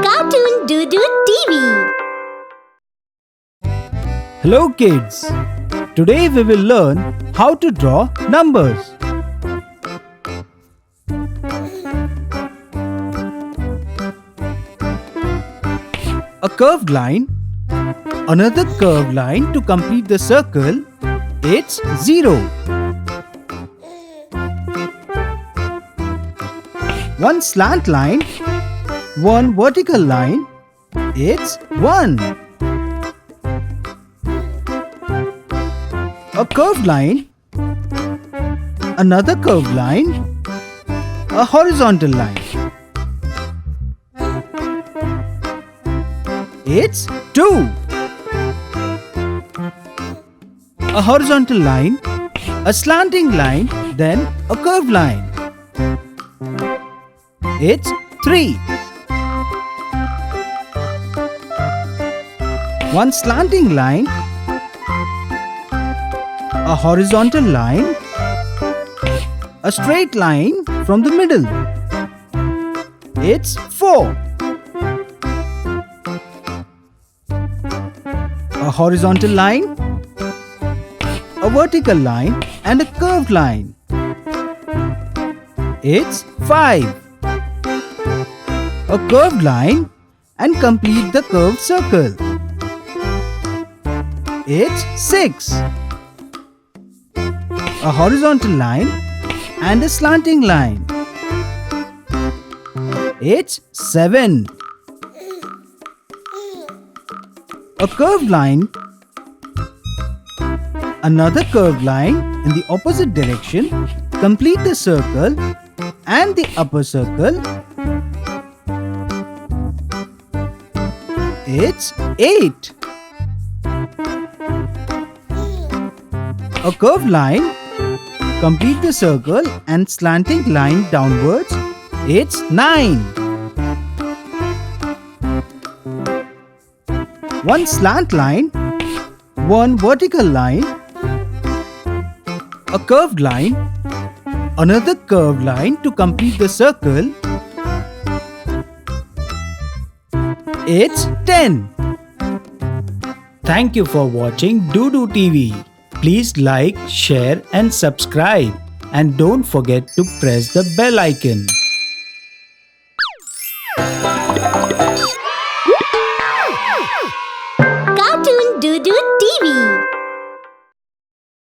Cartoon Doo-Doo TV. Hello kids! Today we will learn how to draw numbers. A curved line, another curved line to complete the circle, it's 0. One slant line, one vertical line, it's 1. A curved line, another curved line, a horizontal line. It's 2. A horizontal line, a slanting line, then a curved line. It's 3. One slanting line, a horizontal line, a straight line from the middle. It's 4. A horizontal line, a vertical line and a curved line. It's 5. A curved line and complete the curved circle. It's 6. A horizontal line and a slanting line. It's 7. A curved line, another curved line in the opposite direction, complete the circle and the upper circle. It's 8. A curved line, complete the circle and slanting line downwards. It's 9. One slant line, one vertical line, a curved line, another curved line to complete the circle. It's 10. Thank you for watching Doo-Doo TV. Please like, share and subscribe. And don't forget to press the bell icon.